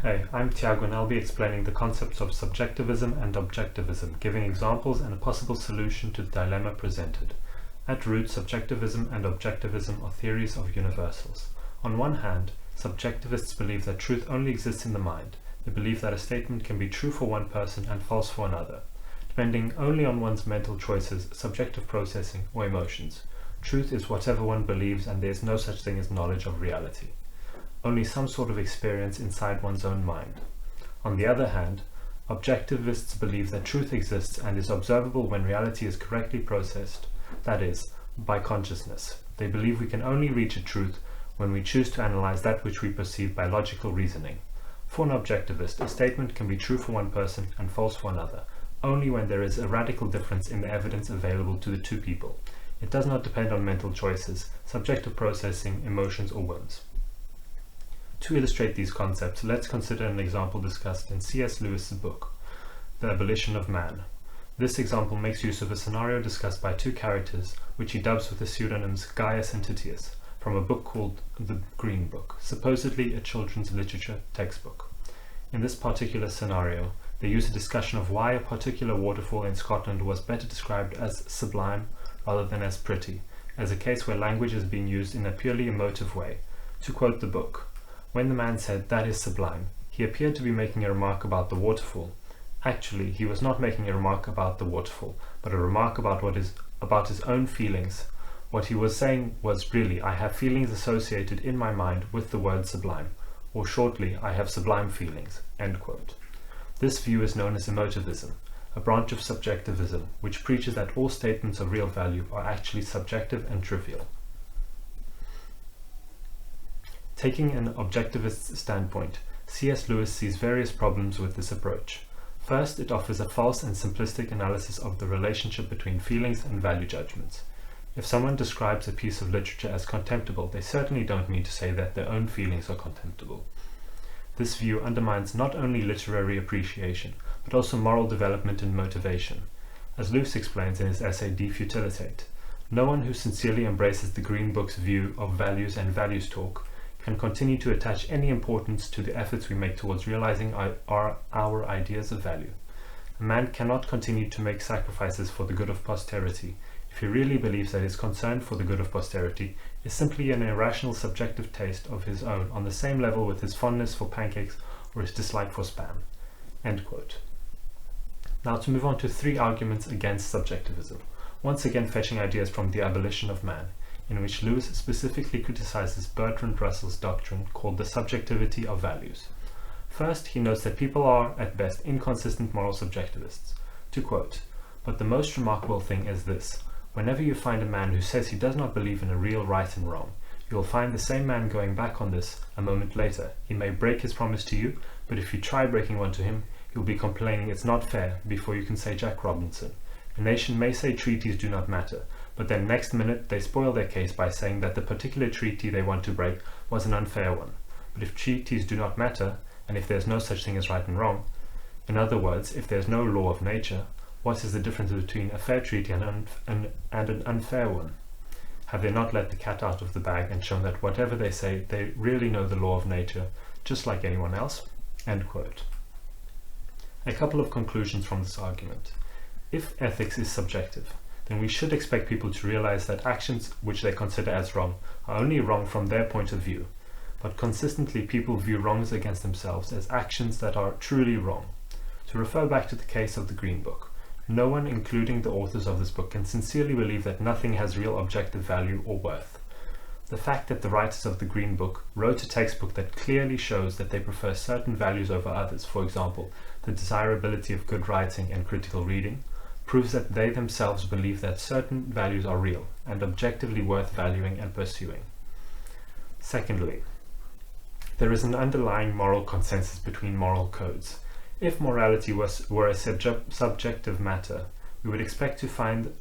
Hey, I'm Tiago and I'll be explaining the concepts of subjectivism and objectivism, giving examples and a possible solution to the dilemma presented. At root, subjectivism and objectivism are theories of universals. On one hand, subjectivists believe that truth only exists in the mind. They believe that a statement can be true for one person and false for another, depending only on one's mental choices, subjective processing, or emotions. Truth is whatever one believes, and there is no such thing as knowledge of reality. Only some sort of experience inside one's own mind. On the other hand, objectivists believe that truth exists and is observable when reality is correctly processed, that is, by consciousness. They believe we can only reach a truth when we choose to analyze that which we perceive by logical reasoning. For an objectivist, a statement can be true for one person and false for another, only when there is a radical difference in the evidence available to the two people. It does not depend on mental choices, subjective processing, emotions, or whims. To illustrate these concepts, let's consider an example discussed in C.S. Lewis's book, The Abolition of Man. This example makes use of a scenario discussed by two characters, which he dubs with the pseudonyms Gaius and Titius, from a book called The Green Book, supposedly a children's literature textbook. In this particular scenario, they use a discussion of why a particular waterfall in Scotland was better described as sublime rather than as pretty, as a case where language is being used in a purely emotive way. To quote the book, "When the man said, 'That is sublime,' he appeared to be making a remark about the waterfall. Actually, he was not making a remark about the waterfall, but a remark about his own feelings. What he was saying was really, I have feelings associated in my mind with the word sublime, or shortly, I have sublime feelings." End quote. This view is known as emotivism, a branch of subjectivism, which preaches that all statements of real value are actually subjective and trivial. Taking an objectivist standpoint, C.S. Lewis sees various problems with this approach. First, it offers a false and simplistic analysis of the relationship between feelings and value judgments. If someone describes a piece of literature as contemptible, they certainly don't mean to say that their own feelings are contemptible. This view undermines not only literary appreciation, but also moral development and motivation. As Lewis explains in his essay De Futilitate, no one who sincerely embraces the Green Book's view of values and values talk can continue to attach any importance to the efforts we make towards realizing our ideas of value. A man cannot continue to make sacrifices for the good of posterity if he really believes that his concern for the good of posterity is simply an irrational subjective taste of his own on the same level with his fondness for pancakes or his dislike for spam. End quote. Now to move on to three arguments against subjectivism, once again fetching ideas from The Abolition of Man, in which Lewis specifically criticizes Bertrand Russell's doctrine called the subjectivity of values. First, he notes that people are, at best, inconsistent moral subjectivists. To quote, "But the most remarkable thing is this. Whenever you find a man who says he does not believe in a real right and wrong, you will find the same man going back on this a moment later. He may break his promise to you, but if you try breaking one to him, he will be complaining it's not fair before you can say Jack Robinson. A nation may say treaties do not matter, but then next minute they spoil their case by saying that the particular treaty they want to break was an unfair one. But if treaties do not matter, and if there's no such thing as right and wrong, in other words, if there's no law of nature, what is the difference between a fair treaty and an unfair one? Have they not let the cat out of the bag and shown that whatever they say, they really know the law of nature, just like anyone else?" End quote. A couple of conclusions from this argument. If ethics is subjective, then we should expect people to realize that actions which they consider as wrong are only wrong from their point of view, but consistently people view wrongs against themselves as actions that are truly wrong. To refer back to the case of the Green Book, no one, including the authors of this book, can sincerely believe that nothing has real objective value or worth. The fact that the writers of the Green Book wrote a textbook that clearly shows that they prefer certain values over others, for example, the desirability of good writing and critical reading, proves that they themselves believe that certain values are real and objectively worth valuing and pursuing. Secondly, there is an underlying moral consensus between moral codes. If morality were a subjective matter, we would expect to find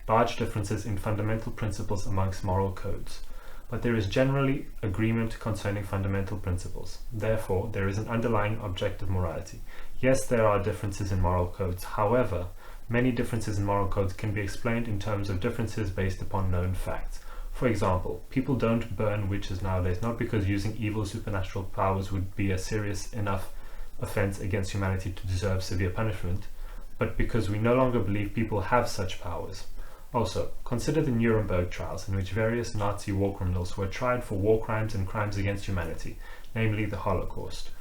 large differences in fundamental principles amongst moral codes. But there is generally agreement concerning fundamental principles. Therefore, there is an underlying objective morality. Yes, there are differences in moral codes. However, many differences in moral codes can be explained in terms of differences based upon known facts. For example, people don't burn witches nowadays not because using evil supernatural powers would be a serious enough offense against humanity to deserve severe punishment, but because we no longer believe people have such powers. Also, consider the Nuremberg Trials, in which various Nazi war criminals were tried for war crimes and crimes against humanity, namely the Holocaust.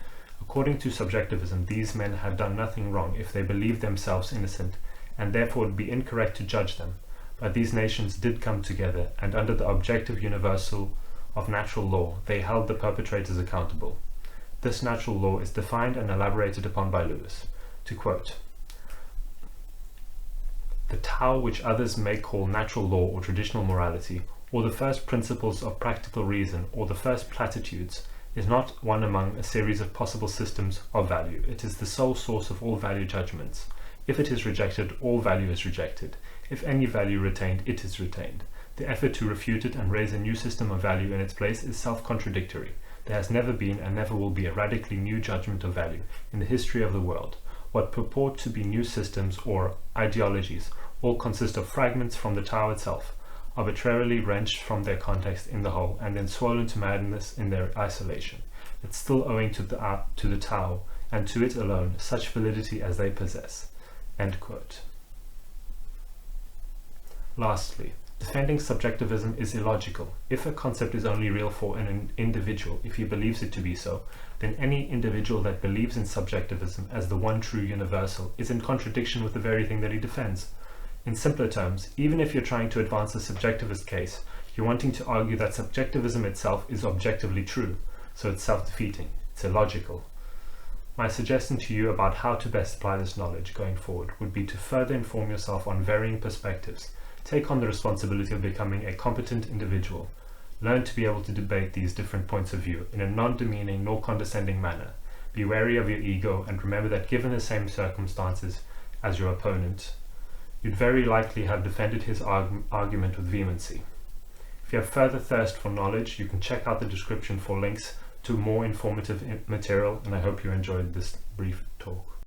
According to subjectivism, these men had done nothing wrong if they believed themselves innocent, and therefore it would be incorrect to judge them. But these nations did come together, and under the objective universal of natural law, they held the perpetrators accountable. This natural law is defined and elaborated upon by Lewis. To quote, "The Tao, which others may call natural law or traditional morality, or the first principles of practical reason, or the first platitudes, is not one among a series of possible systems of value. It is the sole source of all value judgments. If it is rejected, all value is rejected. If any value retained, it is retained. The effort to refute it and raise a new system of value in its place is self-contradictory. There has never been and never will be a radically new judgment of value in the history of the world. What purport to be new systems or ideologies all consist of fragments from the Tao itself, arbitrarily wrenched from their context in the whole and then swollen to madness in their isolation, but still owing to the Tao and to it alone such validity as they possess." End quote. Lastly, defending subjectivism is illogical. If a concept is only real for an individual, if he believes it to be so, then any individual that believes in subjectivism as the one true universal is in contradiction with the very thing that he defends. In simpler terms, even if you're trying to advance a subjectivist case, you're wanting to argue that subjectivism itself is objectively true, so it's self-defeating, it's illogical. My suggestion to you about how to best apply this knowledge going forward would be to further inform yourself on varying perspectives, take on the responsibility of becoming a competent individual, learn to be able to debate these different points of view in a non-demeaning nor condescending manner, be wary of your ego, and remember that given the same circumstances as your opponent, you'd very likely have defended his argument with vehemency. If you have further thirst for knowledge, you can check out the description for links to more informative material, and I hope you enjoyed this brief talk.